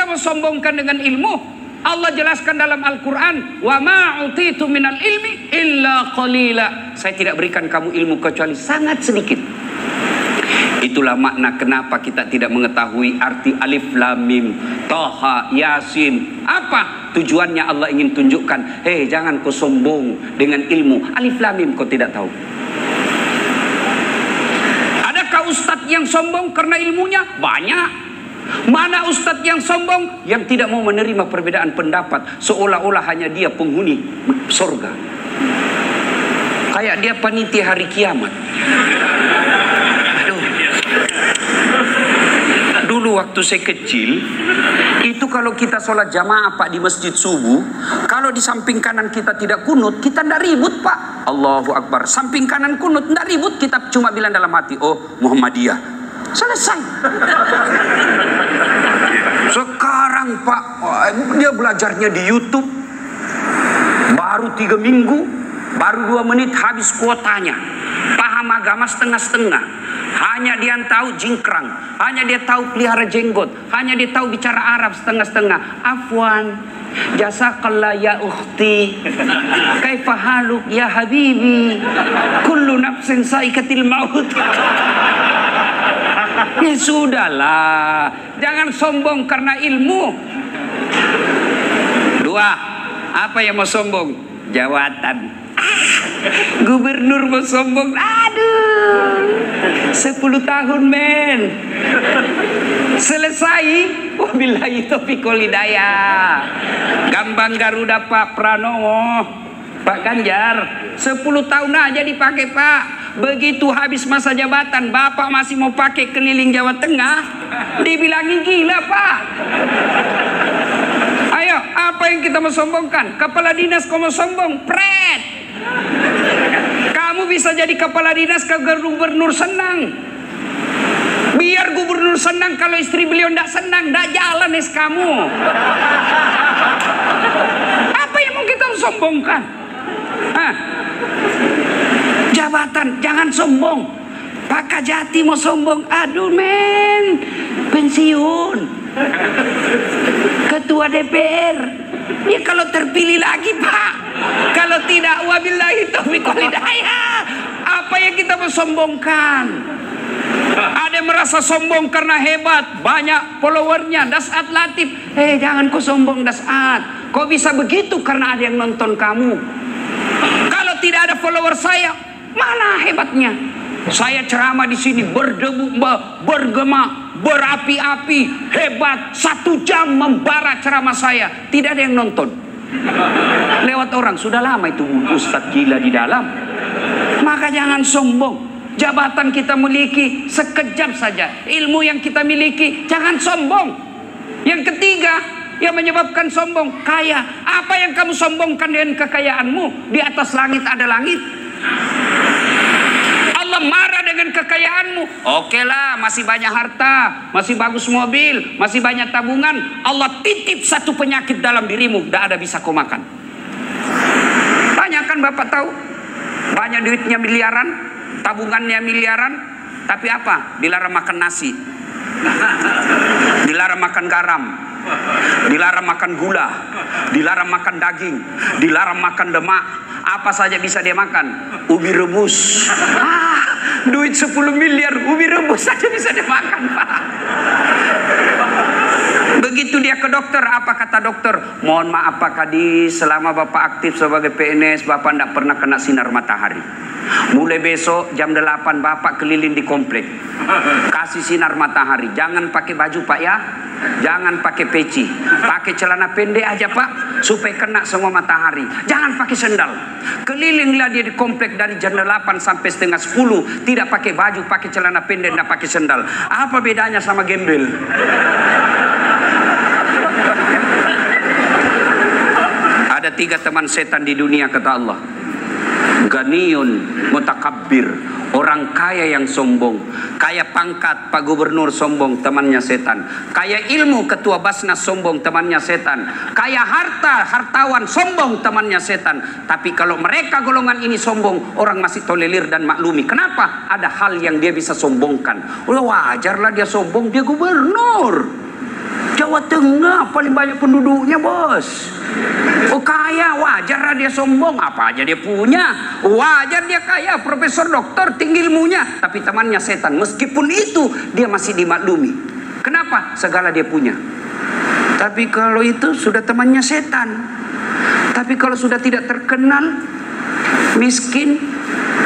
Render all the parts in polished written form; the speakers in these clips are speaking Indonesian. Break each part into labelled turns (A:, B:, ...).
A: kita mau sombongkan dengan ilmu? Allah jelaskan dalam Al-Quran, wa ma utitu minal ilmi illa qalila. Saya tidak berikan kamu ilmu kecuali sangat sedikit. Itulah makna kenapa kita tidak mengetahui arti alif lam mim, Toha, Yasin. Apa tujuannya? Allah ingin tunjukkan, hei, jangan kau sombong dengan ilmu. Alif lam mim kau tidak tahu. Adakah ustadz yang sombong karena ilmunya? Banyak. Mana ustadz yang sombong yang tidak mau menerima perbedaan pendapat, seolah-olah hanya dia penghuni surga, kayak dia panitia hari kiamat. Aduh. Dulu waktu saya kecil itu, kalau kita sholat jamaah Pak di masjid subuh, kalau di samping kanan kita tidak kunut, kita tidak ribut Pak. Allahu Akbar. Samping kanan kunut, tidak ribut, kita cuma bilang dalam hati, oh Muhammadiyah. Selesai. Sekarang Pak, dia belajarnya di YouTube, baru 3 minggu, baru 2 menit habis kuotanya. Paham agama setengah-setengah. Hanya dia tahu jingkrang, hanya dia tahu pelihara jenggot, hanya dia tahu bicara Arab setengah-setengah. Afwan, jazakallah ya ukhti, kaifa haluk ya habibi, kullu nafsin saikatil maut. Ya sudahlah, jangan sombong karena ilmu. 2, apa yang mau sombong? Jawatan. Gubernur mau sombong, aduh, 10 tahun men, selesai. Wabillahi taufiq wal hidayah. Gambang Garuda Pak Pranowo, Pak Ganjar, 10 tahun aja dipakai Pak. Begitu habis masa jabatan, Bapak masih mau pakai keliling Jawa Tengah, dibilangi gila Pak. Ayo, apa yang kita mau sombongkan? Kepala dinas kau mau sombong, pret. Kamu bisa jadi kepala dinas ke gubernur senang. Biar gubernur senang, kalau istri beliau tidak senang, tidak jalan kamu. Apa yang mau kita sombongkan? Hah? Jabatan, jangan sombong. Pak Kajati mau sombong, aduh men, pensiun. Ketua DPR, ya kalau terpilih lagi Pak. Kalau tidak, wabillahi taufiq wal hidayah. Apa yang kita mau sombongkan? Ada yang merasa sombong karena hebat, banyak followernya, Dasat Latif. Jangan kau sombong Dasat. Kau bisa begitu karena ada yang nonton kamu. Kalau tidak ada follower saya, mana hebatnya? Saya ceramah di sini berdebu, bergema, berapi-api, hebat. 1 jam membara ceramah saya, tidak ada yang nonton. Lewat orang, sudah lama itu Ustadz gila di dalam. Maka jangan sombong. Jabatan kita miliki sekejap saja. Ilmu yang kita miliki, jangan sombong. Yang ketiga, yang menyebabkan sombong, kaya. Apa yang kamu sombongkan dengan kekayaanmu? Di atas langit ada langit. Allah marah dengan kekayaanmu. Oke lah, masih banyak harta, masih bagus mobil, masih banyak tabungan. Allah titip satu penyakit dalam dirimu, tidak ada bisa kau makan. Tanyakan Bapak tahu, banyak duitnya miliaran, tabungannya miliaran, tapi apa? Dilarang makan nasi, dilarang makan garam, dilarang makan gula, dilarang makan daging, dilarang makan demak. Apa saja bisa dia makan? Ubi rebus. Duit 10 miliar, ubi rebus saja bisa dia makan Pak. Begitu dia ke dokter, apa kata dokter? Mohon maaf Pak Kadis, selama Bapak aktif sebagai PNS, Bapak tidak pernah kena sinar matahari. Mulai besok jam 8 Bapak keliling di komplek, kasih sinar matahari. Jangan pakai baju Pak ya, jangan pakai peci, pakai celana pendek aja Pak, supaya kena semua matahari. Jangan pakai sendal. Kelilinglah dia di komplek dari jam 8 sampai setengah 10, tidak pakai baju, pakai celana pendek, tidak pakai sendal. Apa bedanya sama gembel? Ada 3 teman setan di dunia kata Allah. Ganiyun mutakabbir, orang kaya yang sombong. Kaya pangkat Pak Gubernur sombong, temannya setan. Kaya ilmu Ketua Basnas sombong, temannya setan. Kaya harta, hartawan sombong, temannya setan. Tapi kalau mereka golongan ini sombong, orang masih tolerir dan maklumi. Kenapa? Ada hal yang dia bisa sombongkan. Wajarlah dia sombong, dia gubernur Jawa Jawa Tengah paling banyak penduduknya, bos. Oh kaya, wajar dia sombong. Apa aja dia punya, wajar dia kaya, profesor, doktor, tinggi ilmunya. Tapi temannya setan. Meskipun itu dia masih dimaklumi. Kenapa? Segala dia punya. Tapi kalau itu sudah temannya setan. Tapi kalau sudah tidak terkenal, miskin,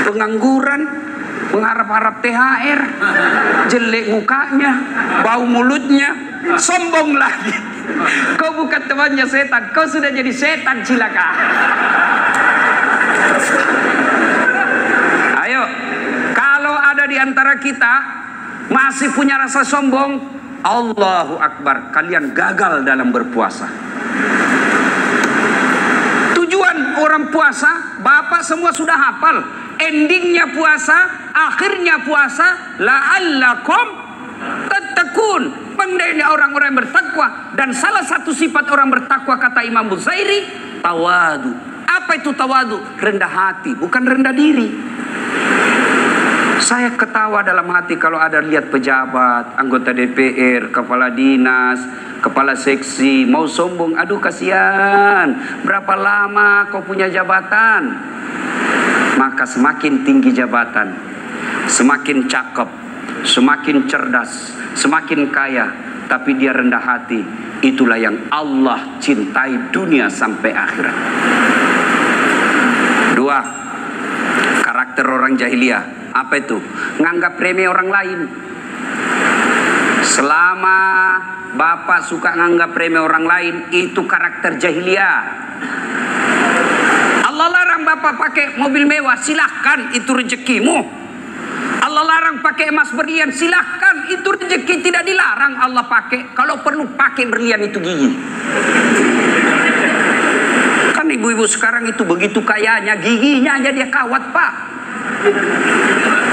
A: pengangguran, mengharap-harap THR, jelek mukanya, bau mulutnya, sombong lagi. Kau bukan temannya setan, kau sudah jadi setan, cilaka. Ayo, kalau ada di antara kita masih punya rasa sombong, Allahu Akbar, kalian gagal dalam berpuasa. Tujuan orang puasa, Bapak semua sudah hafal. Endingnya puasa, akhirnya puasa, la'allakum tattaqun. Pendeknya orang-orang yang bertakwa. Dan salah satu sifat orang bertakwa kata Imam Buzairi, tawadu. Apa itu tawadu? Rendah hati, bukan rendah diri. Saya ketawa dalam hati kalau ada lihat pejabat, anggota DPR, kepala dinas, kepala seksi mau sombong. Aduh kasihan, berapa lama kau punya jabatan? Maka semakin tinggi jabatan, semakin cakep, semakin cerdas, semakin kaya, tapi dia rendah hati. Itulah yang Allah cintai dunia sampai akhirat. Dua, karakter orang jahiliyah. Apa itu? Nganggap remeh orang lain. Selama Bapak suka nganggap remeh orang lain, itu karakter jahiliyah. Allah larang Bapak pakai mobil mewah, silahkan, itu rezekimu. Allah larang pakai emas berlian, silahkan, itu rezeki, tidak dilarang Allah pakai. Kalau perlu pakai berlian itu gigi. Kan ibu-ibu sekarang itu begitu kayanya, giginya aja dia kawat, Pak.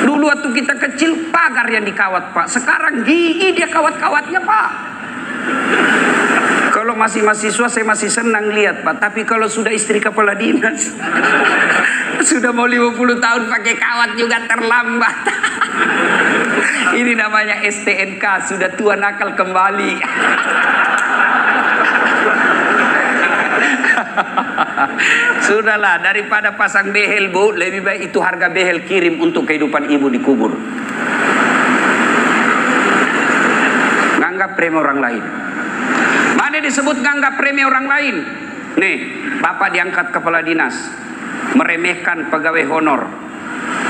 A: Dulu waktu kita kecil pagar yang dikawat, Pak. Sekarang gigi dia kawat-kawatnya, Pak. Kalau masih mahasiswa saya masih senang lihat, Pak. Tapi kalau sudah istri kepala dinas, sudah mau 50 tahun pakai kawat juga terlambat. Ini namanya STNK, sudah tua nakal kembali. Sudahlah, daripada pasang behel, Bu, lebih baik itu harga behel kirim untuk kehidupan ibu di kubur. Nganggap remeh orang lain. Mana disebut nganggap remeh orang lain? Nih, Bapak diangkat kepala dinas, meremehkan pegawai honor.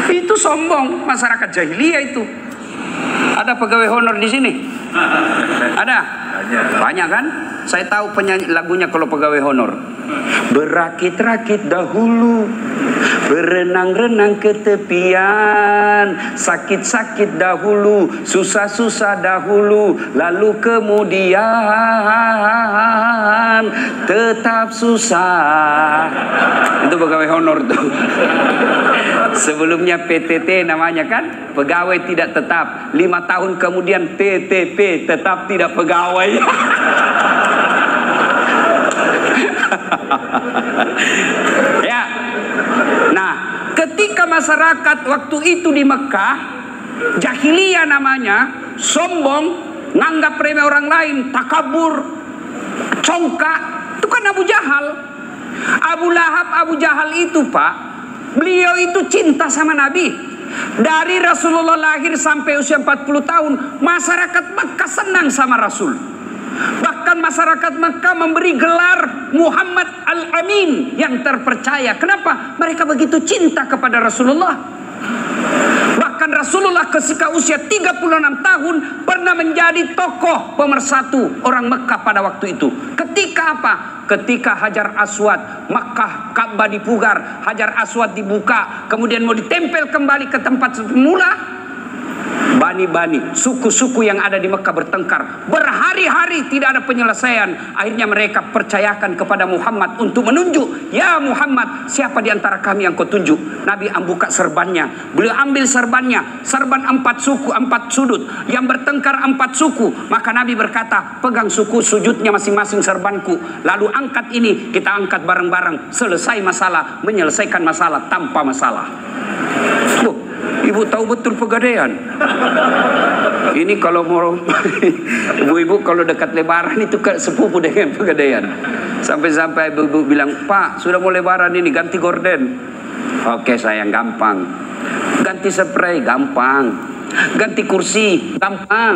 A: Itu sombong, masyarakat jahiliyah itu. Ada pegawai honor di sini? Ada? Banyak kan? Saya tahu penyanyi lagunya kalau pegawai honor. Berakit-rakit dahulu, berenang-renang ke tepian, sakit-sakit dahulu, susah-susah dahulu, lalu kemudian tetap susah. Itu pegawai honor tuh. Sebelumnya PTT namanya kan, pegawai tidak tetap. 5 tahun kemudian TTP, tetap tidak pegawai. Ya. Nah, ketika masyarakat waktu itu di Mekah, jahiliyah namanya, sombong, nganggap remeh orang lain, takabur, congkak, itu kan Abu Jahal. Abu Lahab, Abu Jahal itu, Pak, beliau itu cinta sama Nabi. Dari Rasulullah lahir sampai usia 40 tahun, masyarakat Mekah senang sama Rasul. Bahkan masyarakat Mekah memberi gelar Muhammad Al-Amin, yang terpercaya. Kenapa? Mereka begitu cinta kepada Rasulullah. Bahkan Rasulullah ketika usia 36 tahun pernah menjadi tokoh pemersatu orang Mekah pada waktu itu. Ketika apa? Ketika Hajar Aswad, Mekah, Ka'bah dipugar, Hajar Aswad dibuka, kemudian mau ditempel kembali ke tempat semula. Bani-bani, suku-suku yang ada di Mekah bertengkar. Berhari-hari tidak ada penyelesaian. Akhirnya mereka percayakan kepada Muhammad untuk menunjuk. Ya Muhammad, siapa di antara kami yang kau tunjuk? Nabi buka serbannya. Beliau ambil serbannya. Serban 4 suku, 4 sudut. Yang bertengkar 4 suku. Maka Nabi berkata, pegang suku sujudnya masing-masing serbanku. Lalu angkat ini, kita angkat bareng-bareng. Selesai masalah, menyelesaikan masalah tanpa masalah. Ibu tahu betul Pegadaian. Ini kalau mau ibu-ibu kalau dekat lebaran itu sepupu dengan Pegadaian. Sampai-sampai ibu-ibu bilang, "Pak, sudah mau lebaran ini, ganti gorden." "Oke sayang, gampang. Ganti spray, gampang. Ganti kursi, gampang.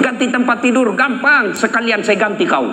A: Ganti tempat tidur, gampang. Sekalian saya ganti kau."